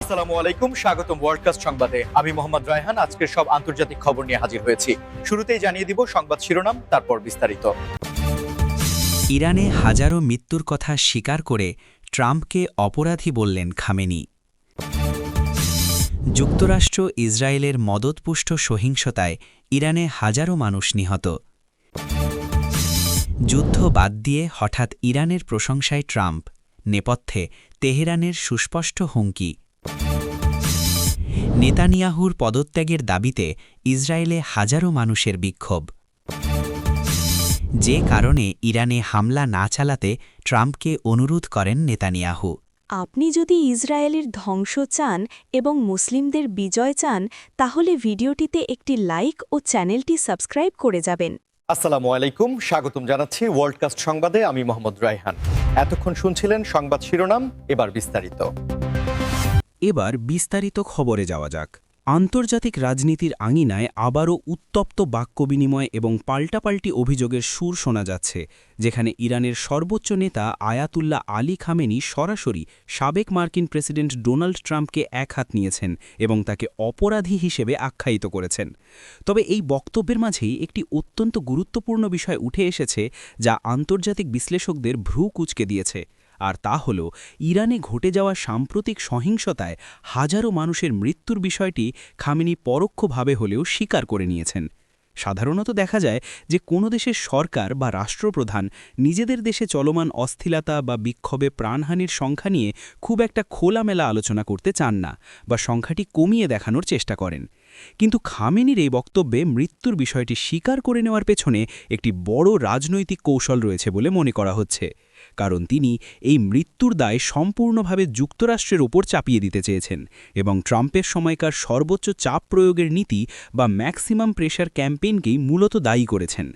আসসালামু আলাইকুম, স্বাগতম ওয়ার্ল্ডকাস্ট সংবাদে। আমি মোহাম্মদ রায়হান আজকের সব আন্তর্জাতিক খবর নিয়ে হাজির হয়েছি। শুরুতেই জানিয়ে দিব সংবাদ শিরোনাম, তারপর বিস্তারিত। ইরানে হাজারো মৃত্যুর কথা স্বীকার করে ট্রাম্পকে অপরাধী বললেন খামেনি। যুক্তরাষ্ট্র ইসরায়েলের মদতপুষ্ট সহিংসতায় ইরানে হাজারো মানুষ নিহত। যুদ্ধ বাদ দিয়ে হঠাৎ ইরানের প্রশংসায় ট্রাম্প, নেপথ্যে তেহরানের সুস্পষ্ট হুমকি। নেতানিয়াহুর পদত্যাগের দাবিতে ইসরায়েলে হাজারো মানুষের বিক্ষোভ। যে কারণে ইরানে হামলা না চালাতে ট্রাম্পকে অনুরোধ করেন নেতানিয়াহু। আপনি যদি ইসরায়েলের ধ্বংস চান এবং মুসলিমদের বিজয় চান, তাহলে ভিডিওটিতে একটি লাইক ও চ্যানেলটি সাবস্ক্রাইব করে যাবেন। আসসালামু আলাইকুম, স্বাগতম জানাচ্ছি ওয়ার্ল্ডকাস্ট সংবাদে। আমি মোহাম্মদ রায়হান। এতক্ষণ শুনছিলেন সংবাদ শিরোনাম, এবার বিস্তারিত। এবার বিস্তারিত খবরে যাওয়া যাক। আন্তর্জাতিক রাজনীতির আঙিনায় আবারও উত্তপ্ত বাক্য বিনিময় এবং পাল্টাপাল্টি অভিযোগের সুর শোনা যাচ্ছে, যেখানে ইরানের সর্বোচ্চ নেতা আয়াতুল্লাহ আলী খামেনি সরাসরি সাবেক মার্কিন প্রেসিডেন্ট ডোনাল্ড ট্রাম্পকে একহাত নিয়েছেন এবং তাকে অপরাধী হিসেবে আখ্যায়িত করেছেন। তবে এই বক্তব্যের মাঝেই একটি অত্যন্ত গুরুত্বপূর্ণ বিষয় উঠে এসেছে, যা আন্তর্জাতিক বিশ্লেষকদের ভ্রু কুঁচকে দিয়েছে। আর তা হল ইরানে ঘটে যাওয়া সাম্প্রতিক সহিংসতায় হাজারো মানুষের মৃত্যুর বিষয়টি খামেনি পরোক্ষভাবে হলেও স্বীকার করে নিয়েছেন। সাধারণত দেখা যায় যে কোনো দেশের সরকার বা রাষ্ট্রপ্রধান নিজেদের দেশে চলমান অস্থিরতা বা বিক্ষোভে প্রাণহানির সংখ্যা নিয়ে খুব একটা খোলামেলা আলোচনা করতে চান না বা সংখ্যাটি কমিয়ে দেখানোর চেষ্টা করেন। কিন্তু খামেনির এই বক্তব্যে মৃত্যুর বিষয়টি স্বীকার করে নেওয়ার পেছনে একটি বড় রাজনৈতিক কৌশল রয়েছে বলে মনে করা হচ্ছে, কারণ তিনি এই মৃত্যুর দায় সম্পূর্ণভাবে যুক্তরাষ্ট্রের ওপর চাপিয়ে দিতে চেয়েছেন এবং ট্রাম্পের সময়কার সর্বোচ্চ চাপ প্রয়োগের নীতি বা ম্যাক্সিমাম প্রেশার ক্যাম্পেইনকেই মূলত দায়ী করেছেন।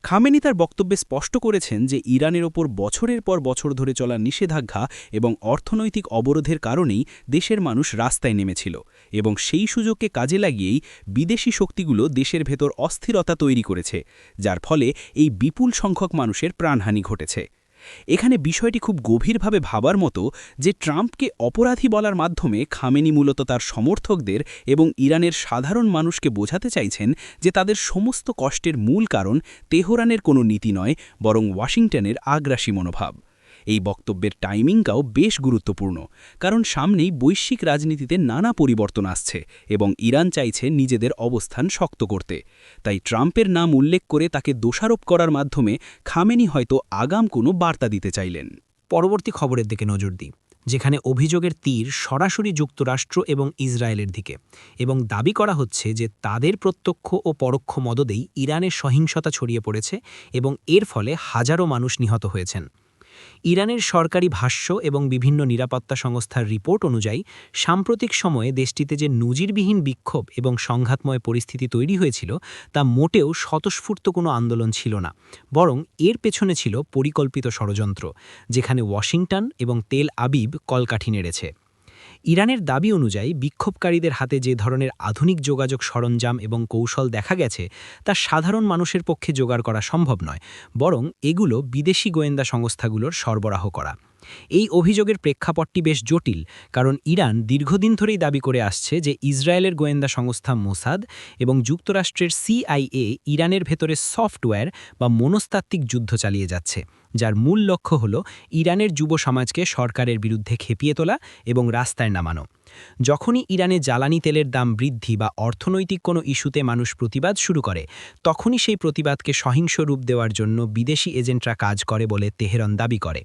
খামেনি তার বক্তব্যে স্পষ্ট করেছেন যে ইরানের ওপর বছরের পর বছর ধরে চলা নিষেধাজ্ঞা এবং অর্থনৈতিক অবরোধের কারণেই দেশের মানুষ রাস্তায় নেমেছিল এবং সেই সুযোগকে কাজে লাগিয়েই বিদেশি শক্তিগুলো দেশের ভেতর অস্থিরতা তৈরি করেছে, যার ফলে এই বিপুল সংখ্যক মানুষের প্রাণহানি ঘটেছে। এখানে বিষয়টি খুব গভীরভাবে ভাবার মতো যে ট্রাম্পকে অপরাধী বলার মাধ্যমে খামেনি মূলত তার সমর্থকদের এবং ইরানের সাধারণ মানুষকে বোঝাতে চাইছেন যে তাদের সমস্ত কষ্টের মূল কারণ তেহরানের কোনো নীতি নয়, বরং ওয়াশিংটনের আগ্রাসী মনোভাব। এই বক্তব্যের টাইমিংটাও বেশ গুরুত্বপূর্ণ, কারণ সামনেই বৈশ্বিক রাজনীতিতে নানা পরিবর্তন আসছে এবং ইরান চাইছে নিজেদের অবস্থান শক্ত করতে। তাই ট্রাম্পের নাম উল্লেখ করে তাকে দোষারোপ করার মাধ্যমে খামেনি হয়তো আগাম কোনো বার্তা দিতে চাইলেন। পরবর্তী খবরের দিকে নজর দিই, যেখানে অভিযোগের তীর সরাসরি যুক্তরাষ্ট্র এবং ইসরায়েলের দিকে, এবং দাবি করা হচ্ছে যে তাদের প্রত্যক্ষ ও পরোক্ষ মদদেই ইরানের সহিংসতা ছড়িয়ে পড়েছে এবং এর ফলে হাজারো মানুষ নিহত হয়েছেন। ইরানের সরকারি ভাষ্য এবং বিভিন্ন নিরাপত্তা সংস্থার রিপোর্ট অনুযায়ী সাম্প্রতিক সময়ে দেশটিতে যে নজিরবিহীন বিক্ষোভ এবং সংঘাতময় পরিস্থিতি তৈরি হয়েছিল তা মোটেও স্বতঃস্ফূর্ত কোনো আন্দোলন ছিল না, বরং এর পেছনে ছিল পরিকল্পিত ষড়যন্ত্র, যেখানে ওয়াশিংটন এবং তেল আবিব কলকাঠি নেড়েছে। ইরানের দাবি অনুযায়ী বিক্ষোভকারীদের হাতে যে ধরনের আধুনিক যোগাযোগ সরঞ্জাম এবং কৌশল দেখা গেছে তা সাধারণ মানুষের পক্ষে জোগাড় করা সম্ভব নয়, বরং এগুলো বিদেশি গোয়েন্দা সংস্থাগুলোর সরবরাহ করা। এই অভিযোগের প্রেক্ষাপটটি বেশ জটিল, কারণ ইরান দীর্ঘদিন ধরেই দাবি করে আসছে যে ইসরায়েলের গোয়েন্দা সংস্থা মোসাদ এবং যুক্তরাষ্ট্রের CIA ইরানের ভেতরে সফটওয়্যার বা মনস্তাত্ত্বিক যুদ্ধ চালিয়ে যাচ্ছে, যার মূল লক্ষ্য হল ইরানের যুব সমাজকে সরকারের বিরুদ্ধে খেপিয়ে তোলা এবং রাস্তায় নামানো। যখনই ইরানে জ্বালানি তেলের দাম বৃদ্ধি বা অর্থনৈতিক কোনো ইস্যুতে মানুষ প্রতিবাদ শুরু করে, তখনই সেই প্রতিবাদকে সহিংস রূপ দেওয়ার জন্য বিদেশি এজেন্টরা কাজ করে বলে তেহরান দাবি করে।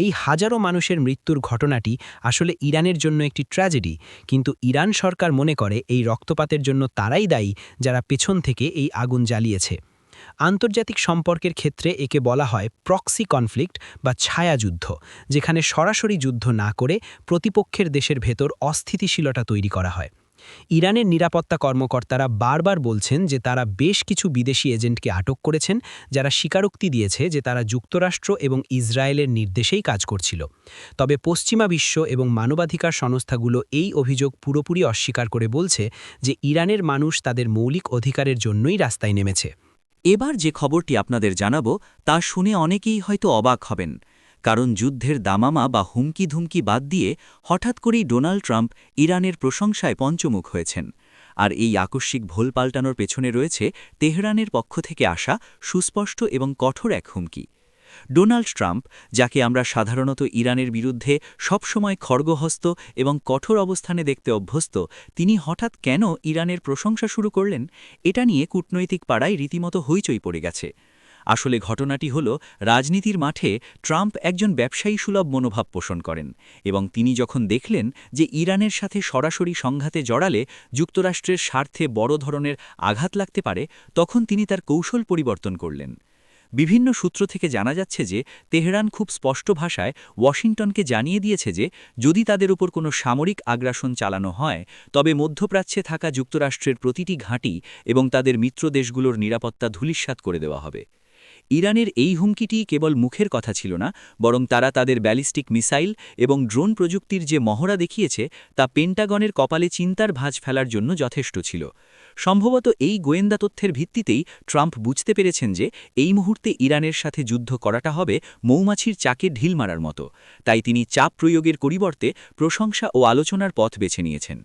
এই হাজারো মানুষের মৃত্যুর ঘটনাটি আসলে ইরানের জন্য একটি ট্র্যাজেডি, কিন্তু ইরান সরকার মনে করে এই রক্তপাতের জন্য তারাই দায়ী যারা পেছন থেকে এই আগুন জ্বালিয়েছে। আন্তর্জাতিক সম্পর্কের ক্ষেত্রে একে বলা হয় প্রক্সি কনফ্লিক্ট বা ছায়াযুদ্ধ, যেখানে সরাসরি যুদ্ধ না করে প্রতিপক্ষের দেশের ভেতর অস্থিতিশীলতা তৈরি করা হয়। ইরানের নিরাপত্তা কর্মকর্তারা বারবার বলছেন যে তারা বেশ কিছু বিদেশি এজেন্টকে আটক করেছেন, যারা স্বীকারোক্তি দিয়েছে যে তারা যুক্তরাষ্ট্র এবং ইসরায়েলের নির্দেশেই কাজ করছিল। তবে পশ্চিমা বিশ্ব এবং মানবাধিকার সংস্থাগুলো এই অভিযোগ পুরোপুরি অস্বীকার করে বলছে যে ইরানের মানুষ তাদের মৌলিক অধিকারের জন্যই রাস্তায় নেমেছে। এবার যে খবরটি আপনাদের জানাবো তা শুনে অনেকেই হয়তো অবাক হবেন, কারণ যুদ্ধের দামামা বা হুমকি-ধুমকি বাদ দিয়ে হঠাৎ করেই ডোনাল্ড ট্রাম্প ইরানের প্রশংসায় পঞ্চমুখ হয়েছেন। আর এই আকস্মিক ভোল পাল্টানোর পেছনে রয়েছে তেহরানের পক্ষ থেকে আসা সুস্পষ্ট এবং কঠোর এক হুমকি। ডোনাল্ড ট্রাম্প, যাকে আমরা সাধারণত ইরানের বিরুদ্ধে সবসময় খড়গহস্ত এবং কঠোর অবস্থানে দেখতে অভ্যস্ত, তিনি হঠাৎ কেন ইরানের প্রশংসা শুরু করলেন, এটা নিয়ে কূটনৈতিক পাড়ায় রীতিমতো হইচই পড়ে গেছে। আসলে ঘটনাটি হল, রাজনীতির মাঠে ট্রাম্প একজন ব্যবসায়ী সুলভ মনোভাব পোষণ করেন এবং তিনি যখন দেখলেন যে ইরানের সাথে সরাসরি সংঘাতে জড়ালে যুক্তরাষ্ট্রের স্বার্থে বড় ধরনের আঘাত লাগতে পারে, তখন তিনি তার কৌশল পরিবর্তন করলেন। বিভিন্ন সূত্র থেকে জানা যাচ্ছে যে তেহরান খুব স্পষ্ট ভাষায় ওয়াশিংটনকে জানিয়ে দিয়েছে যে যদি তাদের উপর কোনো সামরিক আগ্রাসন চালানো হয়, তবে মধ্যপ্রাচ্যে থাকা যুক্তরাষ্ট্রের প্রতিটি ঘাঁটি এবং তাদের মিত্র দেশগুলোর নিরাপত্তা ধূলিসাৎ করে দেওয়া হবে। ইরানের এই হুমকিটি কেবল মুখের কথা ছিল না, বরং তারা তাদের ব্যালিস্টিক মিসাইল এবং ড্রোন প্রযুক্তির যে মহড়া দেখিয়েছে তা পেন্টাগনের কপালে চিন্তার ভাঁজ ফেলার জন্য যথেষ্ট ছিল। সম্ভবত এই গোয়েন্দা তথ্যের ভিত্তিতেই ট্রাম্প বুঝতে পেরেছেন যে এই মুহূর্তে ইরানের সাথে যুদ্ধ করাটা হবে মৌমাছির চাকে ঢিল মারার মতো, তাই তিনি চাপ প্রয়োগের পরিবর্তে প্রশংসা ও আলোচনার পথ বেছে নিয়েছেন।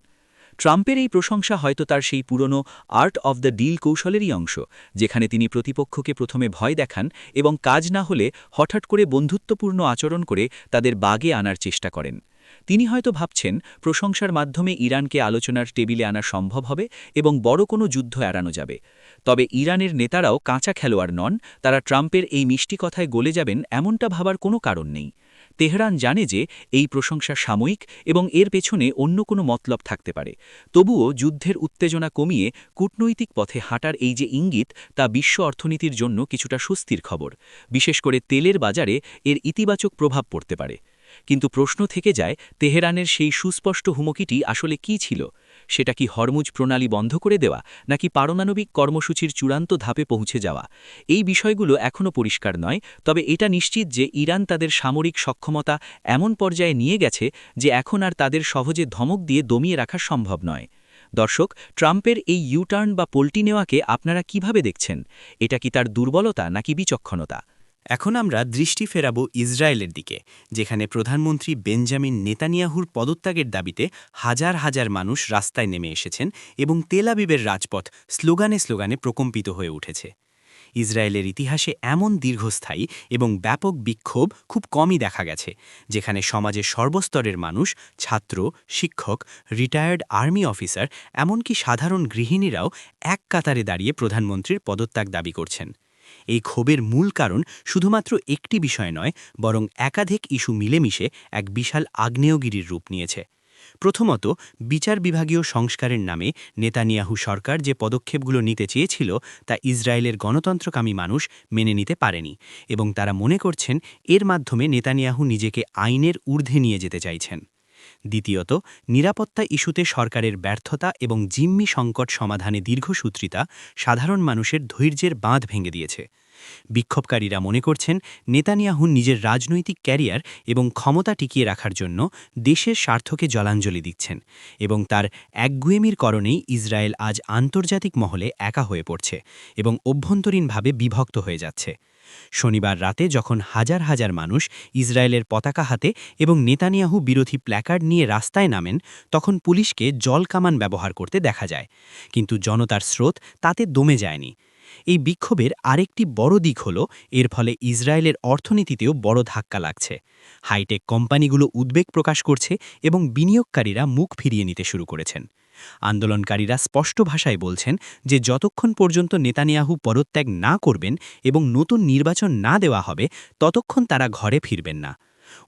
ট্রাম্পের এই প্রশংসা হয়তো তার সেই পুরনো আর্ট অফ দ্য ডিল কৌশলেরই অংশ, যেখানে তিনি প্রতিপক্ষকে প্রথমে ভয় দেখান এবং কাজ না হলে হঠাৎ করে বন্ধুত্বপূর্ণ আচরণ করে তাদের বাগে আনার চেষ্টা করেন। তিনি হয়তো ভাবছেন প্রশংসার মাধ্যমে ইরানকে আলোচনার টেবিলে আনা সম্ভব হবে এবং বড় কোনো যুদ্ধ এড়ানো যাবে। তবে ইরানের নেতারাও কাঁচা খেলোয়াড় নন, তারা ট্রাম্পের এই মিষ্টি কথায় গলে যাবেন এমনটা ভাবার কোনো কারণ নেই। তেহরান জানে যে এই প্রশংসা সাময়িক এবং এর পেছনে অন্য কোনো মতলব থাকতে পারে। তবুও যুদ্ধের উত্তেজনা কমিয়ে কূটনৈতিক পথে হাঁটার এই যে ইঙ্গিত, তা বিশ্ব অর্থনীতির জন্য কিছুটা স্বস্তির খবর। বিশেষ করে তেলের বাজারে এর ইতিবাচক প্রভাব পড়তে পারে। কিন্তু প্রশ্ন থেকে যায়, তেহরানের সেই সুস্পষ্ট হুমকিটি আসলে কী ছিল? সেটা কি হরমুজ প্রণালী বন্ধ করে দেওয়া, নাকি পারমাণবিক কর্মসূচির চূড়ান্ত ধাপে পৌঁছে যাওয়া? এই বিষয়গুলো এখনও পরিষ্কার নয়, তবে এটা নিশ্চিত যে ইরান তাদের সামরিক সক্ষমতা এমন পর্যায়ে নিয়ে গেছে যে এখন আর তাদের সহজে ধমক দিয়ে দমিয়ে রাখা সম্ভব নয়। দর্শক, ট্রাম্পের এই ইউটার্ন বা পল্টি নেওয়াকে আপনারা কিভাবে দেখছেন? এটা কি তার দুর্বলতা নাকি বিচক্ষণতা? এখন আমরা দৃষ্টি ফেরাব ইসরায়েলের দিকে, যেখানে প্রধানমন্ত্রী বেঞ্জামিন নেতানিয়াহুর পদত্যাগের দাবিতে হাজার হাজার মানুষ রাস্তায় নেমে এসেছেন এবং তেল আবিবের রাজপথ স্লোগানে স্লোগানে প্রকম্পিত হয়ে উঠেছে। ইসরায়েলের ইতিহাসে এমন দীর্ঘস্থায়ী এবং ব্যাপক বিক্ষোভ খুব কমই দেখা গেছে, যেখানে সমাজের সর্বস্তরের মানুষ, ছাত্র, শিক্ষক, রিটায়ার্ড আর্মি অফিসার, এমনকি সাধারণ গৃহিণীরাও এক কাতারে দাঁড়িয়ে প্রধানমন্ত্রীর পদত্যাগ দাবি করছেন। এই ক্ষোভের মূল কারণ শুধুমাত্র একটি বিষয় নয়, বরং একাধিক ইস্যু মিলেমিশে এক বিশাল আগ্নেয়গিরির রূপ নিয়েছে। প্রথমত, বিচার বিভাগীয় সংস্কারের নামে নেতানিয়াহু সরকার যে পদক্ষেপগুলো নিতে চেয়েছিল তা ইসরায়েলের গণতন্ত্রকামী মানুষ মেনে নিতে পারেনি এবং তারা মনে করছেন এর মাধ্যমে নেতানিয়াহু নিজেকে আইনের ঊর্ধ্বে নিয়ে যেতে চাইছেন। দ্বিতীয়ত, নিরাপত্তা ইস্যুতে সরকারের ব্যর্থতা এবং জিম্মি সংকট সমাধানে দীর্ঘসূত্রিতা সাধারণ মানুষের ধৈর্যের বাঁধ ভেঙে দিয়েছে। বিক্ষোভকারীরা মনে করছেন নেতানিয়াহু নিজের রাজনৈতিক ক্যারিয়ার এবং ক্ষমতা টিকিয়ে রাখার জন্য দেশের স্বার্থকে জলাঞ্জলি দিচ্ছেন এবং তার একগুয়েমির কারণেই ইসরায়েল আজ আন্তর্জাতিক মহলে একা হয়ে পড়ছে এবং অভ্যন্তরীণভাবে বিভক্ত হয়ে যাচ্ছে। শনিবার রাতে যখন হাজার হাজার মানুষ ইসরায়েলের পতাকা হাতে এবং নেতানিয়াহু বিরোধী প্ল্যাকার্ড নিয়ে রাস্তায় নামেন, তখন পুলিশকে জলকামান ব্যবহার করতে দেখা যায়, কিন্তু জনতার স্রোত তাতে দমে যায়নি। এই বিক্ষোভের আরেকটি বড় দিক হল এর ফলে ইসরায়েলের অর্থনীতিতেও বড় ধাক্কা লাগছে। হাইটেক কোম্পানিগুলো উদ্বেগ প্রকাশ করছে এবং বিনিয়োগকারীরা মুখ ফিরিয়ে নিতে শুরু করেছেন। আন্দোলনকারীরা স্পষ্ট ভাষায় বলছেন যে যতক্ষণ পর্যন্ত নেতানিয়াহু পদত্যাগ না করবেন এবং নতুন নির্বাচন না দেওয়া হবে, ততক্ষণ তারা ঘরে ফিরবেন না।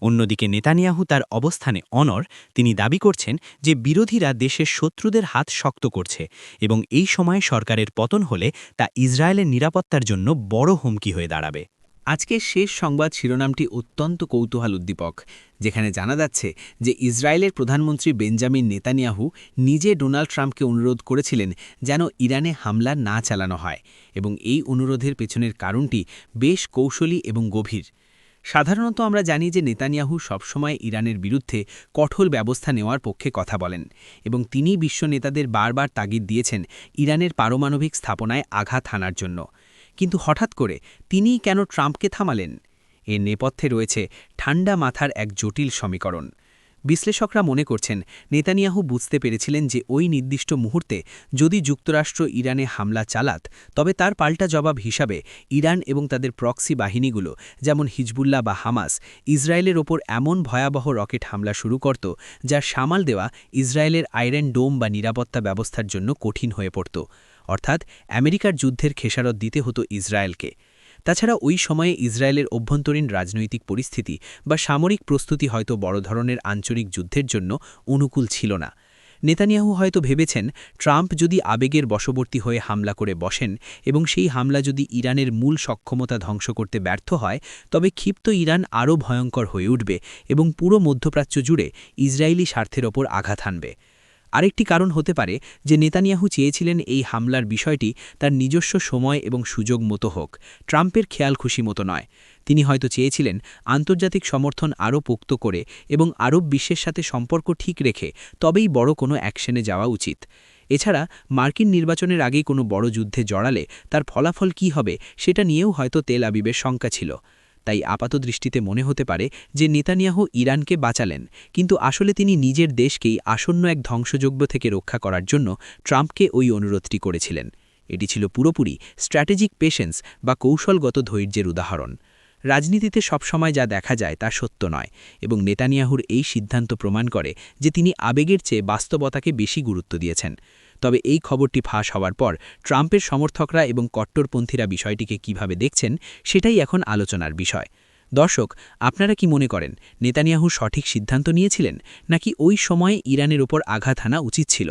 অন্যদিকে নেতানিয়াহু তার অবস্থানে অনড়। তিনি দাবি করছেন যে বিরোধীরা দেশের শত্রুদের হাত শক্ত করছে এবং এই সময় সরকারের পতন হলে তা ইসরায়েলের নিরাপত্তার জন্য বড় হুমকি হয়ে দাঁড়াবে। আজকের শেষ সংবাদ শিরোনামটি অত্যন্ত কৌতূহল উদ্দীপক, যেখানে জানা যাচ্ছে যে ইসরায়েলের প্রধানমন্ত্রী বেঞ্জামিন নেতানিয়াহু নিজে ডোনাল্ড ট্রাম্পকে অনুরোধ করেছিলেন যেন ইরানে হামলা না চালানো হয় এবং এই অনুরোধের পেছনের কারণটি বেশ কৌশলী এবং গভীর। সাধারণত আমরা জানি যে নেতানিয়াহু সবসময় ইরানের বিরুদ্ধে কঠোর ব্যবস্থা নেওয়ার পক্ষে কথা বলেন এবং তিনি বিশ্ব নেতাদের বারবার তাগিদ দিয়েছেন ইরানের পারমাণবিক স্থাপনায় আঘাত হানার জন্য। কিন্তু হঠাৎ করে তিনিই কেন ট্রাম্পকে থামালেন? এর নেপথ্যে রয়েছে ঠান্ডা মাথার এক জটিল সমীকরণ। বিশ্লেষকরা মনে করছেন নেতানিয়াহু বুঝতে পেরেছিলেন যে ওই নির্দিষ্ট মুহূর্তে যদি যুক্তরাষ্ট্র ইরানে হামলা চালাত তবে তার পাল্টা জবাব হিসাবে ইরান এবং তাদের প্রক্সি বাহিনীগুলো যেমন হিজবুল্লাহ বা হামাস ইসরায়েলের ওপর এমন ভয়াবহ রকেট হামলা শুরু করত যার সামাল দেওয়া ইসরায়েলের আয়রন ডোম বা নিরাপত্তা ব্যবস্থার জন্য কঠিন হয়ে পড়ত। অর্থাৎ আমেরিকার যুদ্ধের খেসারত দিতে হতো ইসরায়েলকে। তাছাড়া ওই সময়ে ইসরায়েলের অভ্যন্তরীণ রাজনৈতিক পরিস্থিতি বা সামরিক প্রস্তুতি হয়তো বড় ধরনের আঞ্চলিক যুদ্ধের জন্য অনুকূল ছিল না। নেতানিয়াহু হয়তো ভেবেছেন ট্রাম্প যদি আবেগের বশবর্তী হয়ে হামলা করে বসেন এবং সেই হামলা যদি ইরানের মূল সক্ষমতা ধ্বংস করতে ব্যর্থ হয় তবে ক্ষিপ্ত ইরান আরও ভয়ঙ্কর হয়ে উঠবে এবং পুরো মধ্যপ্রাচ্য জুড়ে ইসরায়েলি স্বার্থের ওপর আঘাত হানবে। আরেকটি কারণ হতে পারে যে নেতানিয়াহু চেয়েছিলেন এই হামলার বিষয়টি তার নিজস্ব সময় এবং সুযোগ মতো হোক, ট্রাম্পের খেয়াল খুশি মতো নয়। তিনি হয়তো চেয়েছিলেন আন্তর্জাতিক সমর্থন আরও পোক্ত করে এবং আরব বিশ্বের সাথে সম্পর্ক ঠিক রেখে তবেই বড় কোনো অ্যাকশনে যাওয়া উচিত। এছাড়া মার্কিন নির্বাচনের আগেই কোনো বড় যুদ্ধে জড়ালে তার ফলাফল কী হবে সেটা নিয়েও হয়তো তেল আবিবের শঙ্কা ছিল। তাই আপাতদৃষ্টিতে মনে হতে পারে যে নেতানিয়াহু ইরানকে বাঁচালেন, কিন্তু আসলে তিনি নিজের দেশকেই আসন্ন এক ধ্বংসযজ্ঞ থেকে রক্ষা করার জন্য ট্রাম্পকে ওই অনুরোধটি করেছিলেন। এটি ছিল পুরোপুরি স্ট্র্যাটেজিক পেশেন্স বা কৌশলগত ধৈর্যের উদাহরণ। রাজনীতিতে সবসময় যা দেখা যায় তা সত্য নয়, এবং নেতানিয়াহুর এই সিদ্ধান্ত প্রমাণ করে যে তিনি আবেগের চেয়ে বাস্তবতাকে বেশি গুরুত্ব দিয়েছেন। তবে এই খবরটি ফাঁস হওয়ার পর ট্রাম্পের সমর্থকরা এবং কট্টরপন্থীরা বিষয়টিকে কিভাবে দেখছেন সেটাই এখন আলোচনার বিষয়। দর্শক, আপনারা কি মনে করেন নেতানিয়াহু সঠিক সিদ্ধান্ত নিয়েছিলেন নাকি ওই সময়ে ইরানের ওপর আঘাত হানা উচিত ছিল?